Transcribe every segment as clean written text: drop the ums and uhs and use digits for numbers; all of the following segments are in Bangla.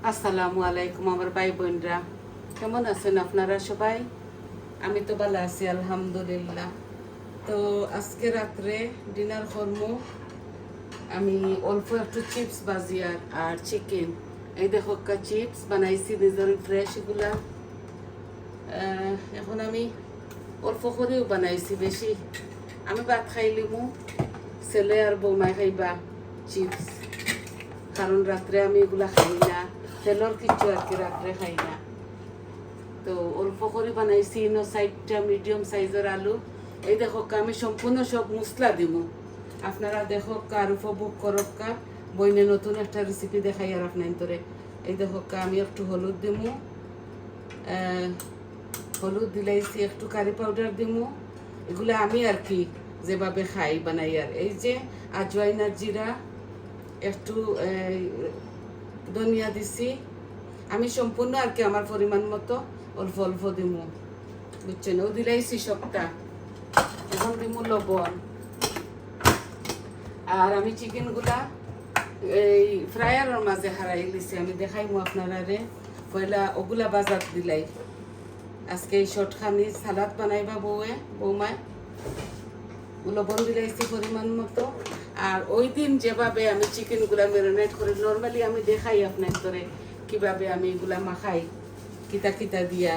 আসসালামু আলাইকুম আমার ভাই বোনরা, কেমন আছেন আপনারা সবাই? আমি তো ভালো আছি আলহামদুলিল্লাহ। তো আজকে রাত্রে ডিনার করবো আমি অল্প একটু চিপস ভাজি আর চিকেন। এই দেখো চিপস বানাইছি নিজের ফ্রেশ এগুলা। এখন আমি অল্প করেও বানাইছি, বেশি আমি ভাত খাইলিমু, ছেলে আর বৌমাই খাইবা চিপস, কারণ রাত্রে আমি এগুলা খাই না, তেলর কিচ্ছু আর কি রাত্রে খাই না। তো অল্প করে বানাইছি, 4টা মিডিয়াম সাইজের আলু। এই দেখো আমি সম্পূর্ণ সব মশলা দিব, আপনারা দেখো কার উপভোগ করক কা। বইনে নতুন একটা রেসিপি দেখাই আর আপনার তোরে। এই দেখো আমি একটু হলুদ দিমু, হলুদ দিলাইছি, একটু কারি পাউডার দিমু। এগুলো আমি আর কি যেভাবে খাই বানাই। আর এই যে আজওয়াইন আর জিরা, একটু ধনিয়া দিছি। আমি সম্পূর্ণ আর কি আমার পরিমাণ মতো অল্প অল্প দিমু, বুঝছেন? ও দিলাইছি সবটা। এখন দিমু লবণ। আর আমি চিকেনগুলা এই ফ্রায়ারের মাঝে হারাই লিছি, আমি দেখাইমু আপনারা রে। পয়লা ওগুলা বাজার দিলাই। আজকে এই শর্টখানি সালাদ বানাইবা বৌমায়। লবণ দিলাইছি পরিমাণ মতো। আর ওই দিন যেভাবে আমি চিকেনগুলা ম্যারিনেট করে, নর্মালি আমি দেখাই আপনার ধরে কিভাবে আমি এগুলা মাখাই কিতা কিতা দিয়া।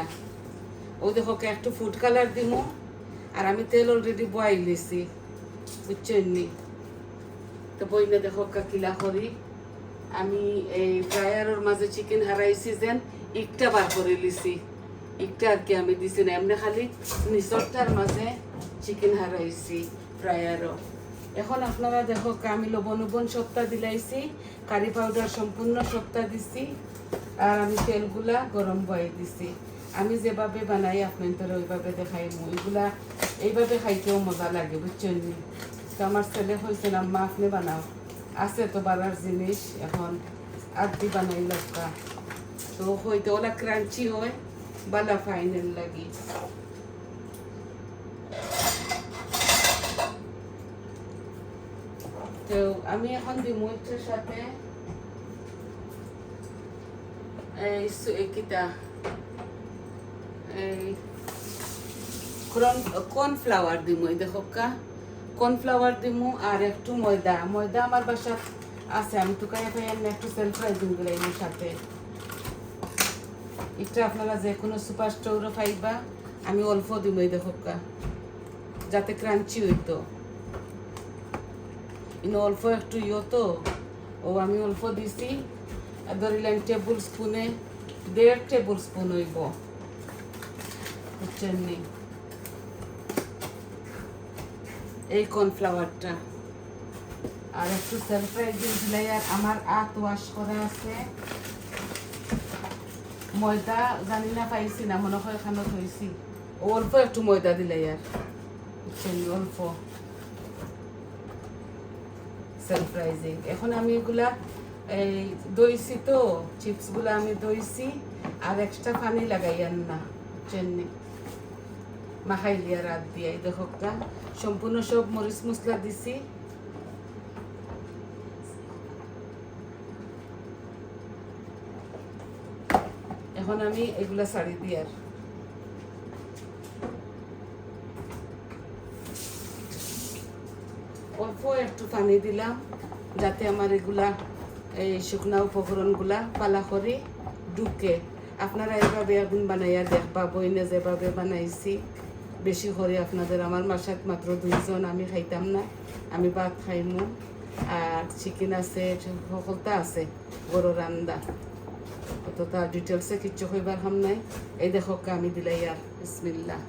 ওই দেখো একটু ফুড কালার দিমু। আর আমি তেল অলরেডি বয়াই লিছি, বুঝছেন নি? তো বইলে দেখো কিলা করি আমি। এই ফ্রায়ারের মাঝে চিকেন হারাইছি, যেন ইকটা বার করে লিছি, ইকটা আর কি আমি দিছি না, এমনি খালি নিচরটার মাঝে চিকেন হারাইছি ফ্রায়ারও। এখন আপনারা দেখো আমি লবণ সবটা দিলাইছি, কারি পাউডার সম্পূর্ণ সবটা দিছি। আর আমি তেলগুলা গরম বয়ে দিছি। আমি যেভাবে বানাই আপনাদের ওইভাবে দেখাই। এগুলা এইভাবে খাইতেও মজা লাগে, বুঝছেন? তো আমার ছেলে হয়েছে না, মা আপনি বানাও, আছে তো বানার জিনিস, এখন আদি বানাই লাগা। তো হয়তো ওলা ক্রাঞ্চি হয়, বালা ফাইনাল লাগি। তো আমি এখন দিমু একটার সাথে এই কিতা কর্নফ্লাওয়ার দিমু। এই দেখো কর্নফ্লাওয়ার দিমু আর একটু ময়দা। ময়দা আমার বাসা আছে, আমি টুকাই একটু সেলফ রাইজিং দিলাই এর সাথে। এটা আপনারা যে কোনো সুপার স্টোরও পাইবা। আমি অল্প দিমু, এই দেখো যাতে ক্রাঞ্চি হইতো। ইনো অল্প একটু তো ও আমি অল্প দিছি। ধরিলেন টেবিল স্পুনে 1.5 টেবিল স্পুন হইব, বুঝছেন নি? এই কর্নফ্লাওয়ারটা আর একটু সেলফ রাইজিং দিলাই। আর আমার হাত ওয়াশ করা আছে। ময়দা জানি না পাইছি না, মনে হয় এখানে হয়েছি। অল্প একটু ময়দা দিলাই আর, বুঝছেন? অল্প সেলফ রাইজিং। এখন আমি এগুলা এই দইছি, তো চিপসগুলো আমি দইছি। আর এক্সট্রা পানি লাগাই আর না, বুঝছেন? মাখাইলি আর রাত দিয়ে। দেখো সম্পূর্ণ সব মরিচ মশলা দিছি। এখন আমি এগুলা ছাড়ি দিই। আর অল্প একটু পানি দিলাম, যাতে আমার এগুলা এই শুকনা উপকরণগুলা পালা করে ঢুকে। আপনারা এইভাবে আগুন বানাইয়া দেখবা, বইনে যেভাবে বানাইছি বেশি করে আপনাদের। আমার বাসাত মাত্র 2 জন, আমি খাইতাম না, আমি ভাত খাইমু। আর চিকেন আছে, সকলটা আছে, গরু রান্দা। অতটা ডিটেলসে কিচ্ছু কইবার হাম নাই। এই দেখো আমি দিলাই আর বিসমিল্লাহ।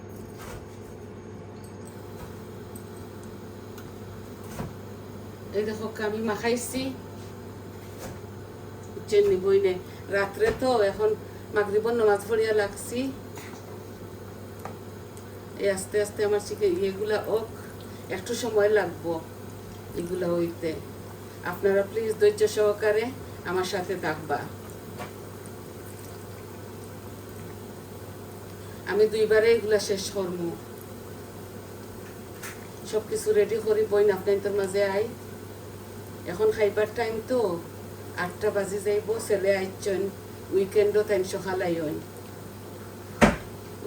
এই দেখো আমি মাখাইছি, চেন্নি বইনে। রাত্রে তো এখন মাগরিবর নামাজ পড়িয়া লাগছি। এই আস্তে আস্তে আমার চিকেন এগুলা একটু সময় লাগবো এগুলা হইতে। আপনারা প্লিজ ধৈর্য সহকারে আমার সাথে থাকবা। আমি 2বারে এগুলা শেষ করবো। সব কিছু রেডি করি বইন আপনার মাঝে আই। এখন খাইবার টাইম তো 8টা বাজে যাইব ছেলে আইছেন উইকেন্ডও তাই সকালাই হইন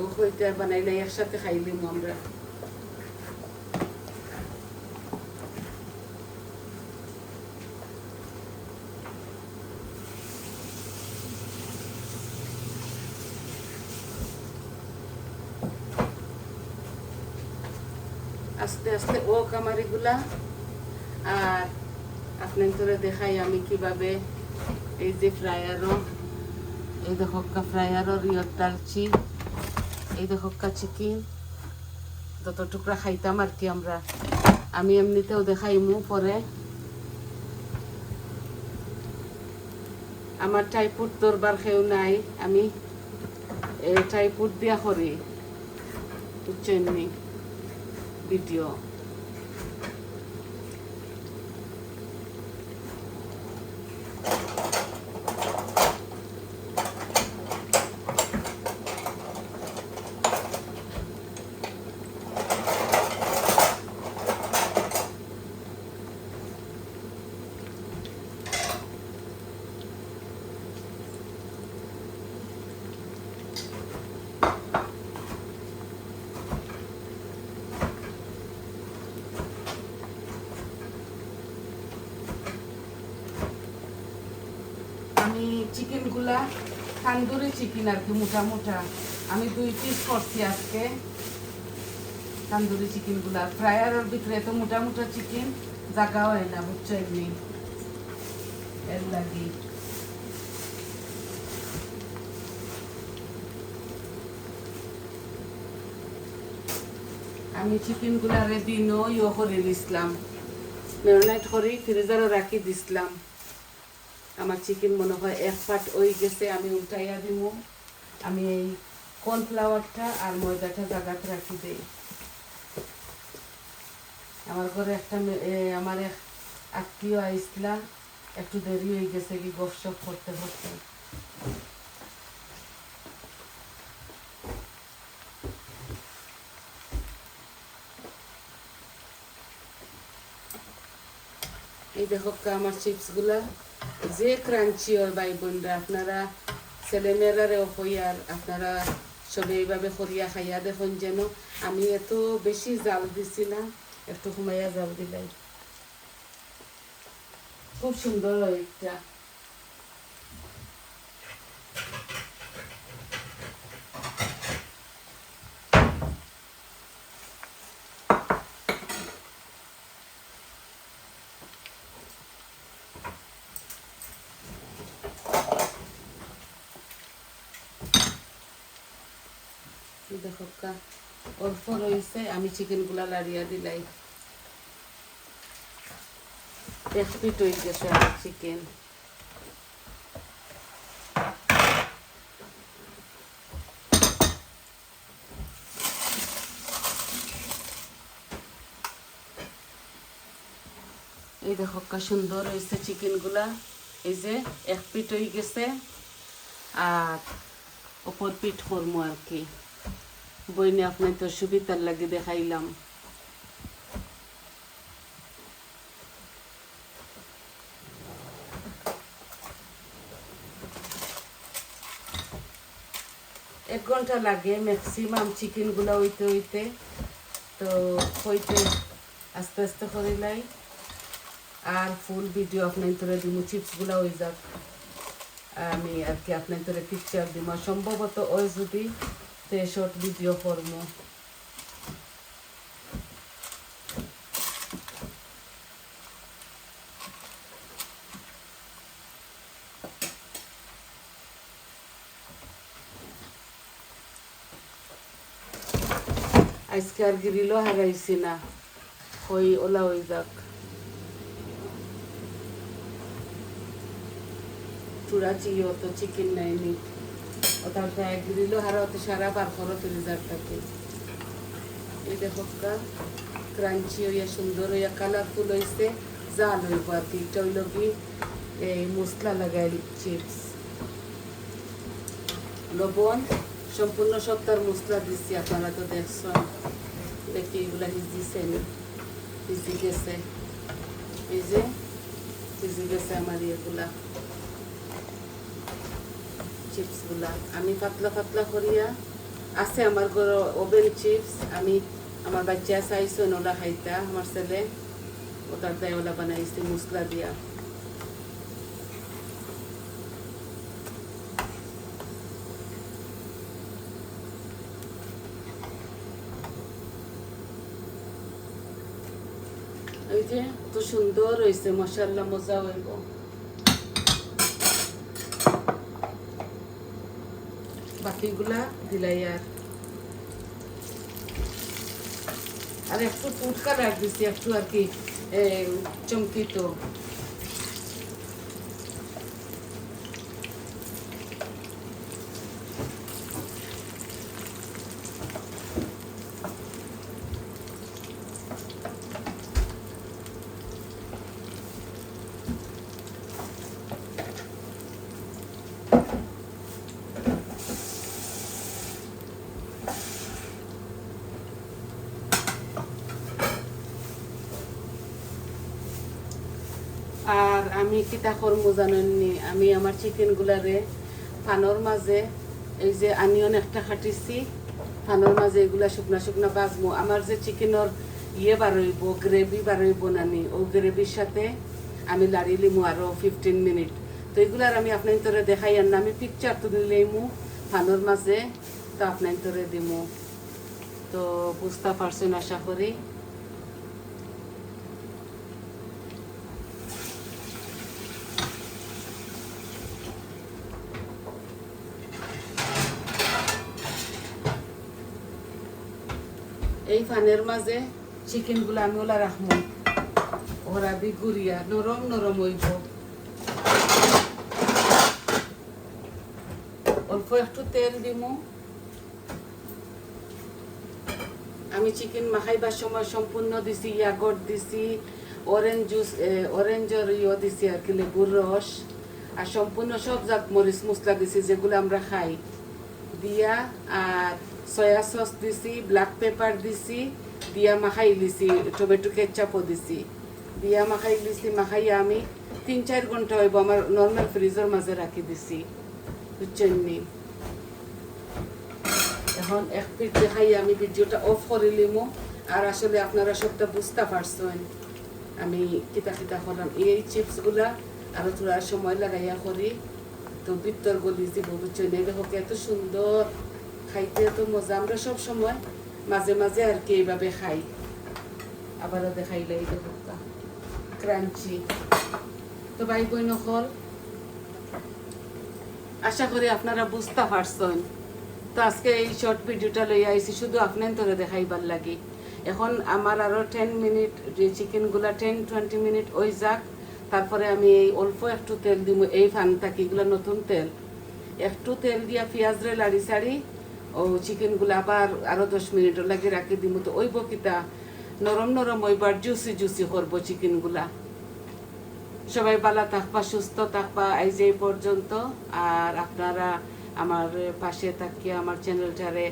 ও হইতে বানাইলে একসাথে খাইলিম আমরা আস্তে আস্তে ও কামারিগুলা আর আপনার তোরে দেখাই আমি কিভাবে এই যে ফ্রায়ারও এই দেখো ফ্রায়ারও রিয়র ডালছি এই দেখো চিকেন যত টুকরা খাইতাম আর কি আমরা আমি এমনিতেও দেখাইমু পরে আমার টাইপুট দরবার খেয়েও নাই আমি টাইপুট দিয়া করি বুঝছেন ভিডিও আমি চিকেনগুলা তান্দুরি চিকেন আর কি মোটা মোটা আমি 2 পিস করছি আজকে তান্দুরি চিকেনগুলা ফ্রায়ারের ভিতরে তো মোটা মোটা চিকেন জায়গা হয় না বুঝছো এমনি এর লাগি আমি চিকেনগুলা রেডি নইও করে দিছিলাম ম্যারিনেট করে ফ্রিজারে রাখি দিছিলাম আমার চিকেন মনে হয় 1 পার্ট হয়ে গেছে আমি উল্টাইয়া দিব আমি এই কর্নফ্লাওয়ারটা আর ময়দাটা জায়গাতে রাখি দেই আমার ঘরে একটা আমার এক আত্মীয় আইসলা একটু দেরি হয়ে গেছে কি গপসপ করতে করতে এই দেখো আমার চিপসগুলা যে ক্রাঞ্চি ওর ভাই বোনরা আপনারা ছেলেমেয়েরারেও হইয়ার আপনারা সবে এইভাবে করিয়া খাইয়া দেখুন যেন আমি এত বেশি জাল দিছি না একটু কমাইয়া জাল দিলাই খুব সুন্দর হয় এটা দেখো অল্প রয়েছে আমি চিকেনগুলা লাড়িয়া দিলাই 1 পিট হয়ে গেছে আমার চিকেন এই দেখো সুন্দর হয়েছে চিকেনগুলা এই যে 1 পিট হয়ে গেছে আর উপর পিট করবো আর কি বইনে আপনার তো সুবিধার লাগে দেখাইলাম এক ঘন্টা লাগে ম্যাক্সিমাম চিকেনগুলা হইতে হইতে তো হইতে আস্তে আস্তে করে লাই আর ফুল ভিডিও আপনার তোরে দিব চিপসগুলা হয়ে যাক আমি আর কি আপনার তোরে পিকচার দিব সম্ভবত ওই যদি শর্ট ভিডিও করবো আজকে আর গ্রিলও হারাইছি না ওই ওলা হয়ে যাক চূড়া চিও তো চিকেন নাইনি ওটার প্রায় গ্রিলও হারাতে সারা বার করো ফ্রিজার থাকে এই দেখো ক্রাঞ্চি হইয়া সুন্দর হইয়া কালারফুল হয়েছে জাল হইব আর কি এটা হইল কি এই মশলা লাগাই চিপস লবণ সম্পূর্ণ সপ্তাহ মশলা দিচ্ছি আপনারা তো দেখছেন দেখি এগুলা ভিজিছেন ভিজি গেছে এই যে ভিজি গেছে আমার এগুলা চিপসগুলা আমি পাতলা পাতলা করিয়া আছে আমার ঘর ওভেন চিপস আমি আমার বাচ্চা চাইছো ওলা খাইতা আমার ছেলে ওটার দায় ওলা বানাইছি মশলা দিয়া এই যে এত সুন্দর হয়েছে মাশাআল্লাহ মজা হইব বাকিগুলা দিলাই আর একটু ফুড কালার দিছি একটু আর কি চমকিত আর আমি কিতা করবো জানেননি আমি আমার চিকেনগুলারে ফানোর মাঝে এই যে আনিয়ন একটা খাটিছি ফানোর মাঝে এগুলা শুকনা শুকনা বাজবো আমার যে চিকেনের বারইব গ্রেভি বারইব নানি ও গ্রেভির সাথে আমি লাড়ি লিমু আরও 15 মিনিট তো এগুলার আমি আপনার তোরে দেখাই আর না আমি পিকচার তুলে লইমু ফানোর মাঝে তো আপনার তোরে দিমু তো বুঝতে পারছেন আশা করি এই ফানের মাঝে চিকেনগুলো আমি ওলা রাখবো ওরা দি গুড়িয়া নরম নরম হইব অল্প একটু তেল দিমু আমি চিকেন মাখাইবার সময় সম্পূর্ণ দিছি ইয়াগট দিছি অরেঞ্জ জুস অরেঞ্জের দিছি আর কি লেবুর রস আর সম্পূর্ণ সব জাত মরিচ মশলা দিছি যেগুলো আমরা খাই দিয়া আর সয়া সস দিছি ব্ল্যাক পেপার দিছি দিয়া মাখাই লিছি টমেটো কেচাপও দিছি দিয়া মাখাই লিছি মাখাইয়া আমি 3-4 ঘন্টা হইব আমার নর্মাল ফ্রিজের মাঝে রাখি দিছি বুঝছেন নি এখন এক পিট দেখাই আমি ভিডিওটা অফ করে লিমো আর আসলে আপনারা সবটা বুঝতে পারছেন আমি কিতা কিতা করলাম এই চিপসগুলা আরো থোড়া সময় লাগাইয়া করি তো ভিতর গলি দিব বুঝছেন দেখো এত সুন্দর খাইতে এত মজা আমরা সব সময় মাঝে মাঝে আর কি এইভাবে খাই আবারও দেখাইলে এই দেখো ক্রাঞ্চি তো ভাই বোন হল আশা করি আপনারা বুঝতে পারছেন তো আজকে এই শর্ট ভিডিওটা লই আইছি শুধু আপনার তোরে দেখাইবার লাগি এখন আমার আরো 10 মিনিট যে চিকেনগুলা 10-20 মিনিট ওই যাক তারপরে আমি এই অল্প একটু তেল দিব এই ফানটাকে এগুলো নতুন তেল একটু তেল দিয়া পেঁয়াজরে লাড়ি সাড়ি ও চিকেনগুলো আবার আরো 10 মিনিট লাগে রাখি দিব তো ওই বকিতা নরম নরম ওইবার জুসি জুসি করবো চিকেনগুলা সবাই ভালো থাকবা সুস্থ থাকবা এই যে পর্যন্ত আর আপনারা আমার পাশে থাকিয়ে আমার চ্যানেলটারে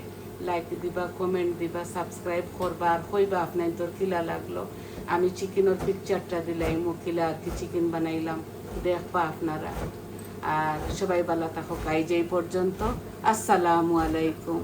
লাইক দিবা কমেন্ট দিবা সাবস্ক্রাইব করবা আর কইবা আপনার তোর কিলা লাগলো আমি চিকেনের পিকচারটা দিলাই মুখিলা আর কি চিকেন বানাইলাম দেখবা আপনারা আর সবাই ভালো থাকো এই যে পর্যন্ত আসসালামু আলাইকুম।